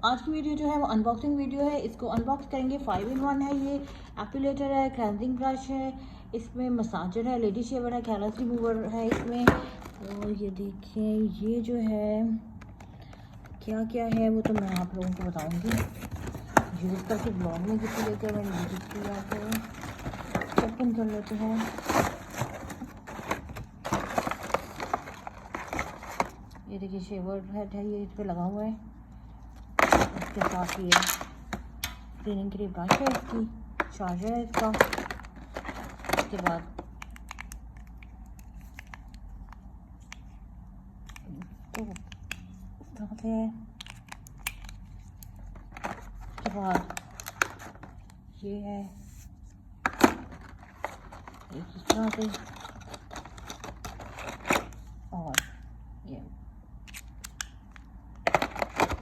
आज की वीडियो जो है वो अनबॉक्सिंग वीडियो है। इसको अनबॉक्स करेंगे। 5 in 1 है ये। एपिलेटर है, क्लेंजिंग ब्रश है, इसमें मसाजर है, लेडी शेवर है, कैलस रिमूवर है इसमें। और ये देखिए ये जो है क्या क्या है वो तो मैं आप लोगों को बताऊंगी। यूज़ करके ब्लॉग में किसी लेके मैंने यूज़ किया तो ओपन कर लेते हैं। ये देखिए शेवर हेड है, ये इस पर लगा हुआ है। इसके साथ ये क्लीनिंग के लिए ब्रश है, इसकी चार्जर है इसका। उसके बाद तो यहाँ पे है। उसके बाद ये है इस तरह से। और ये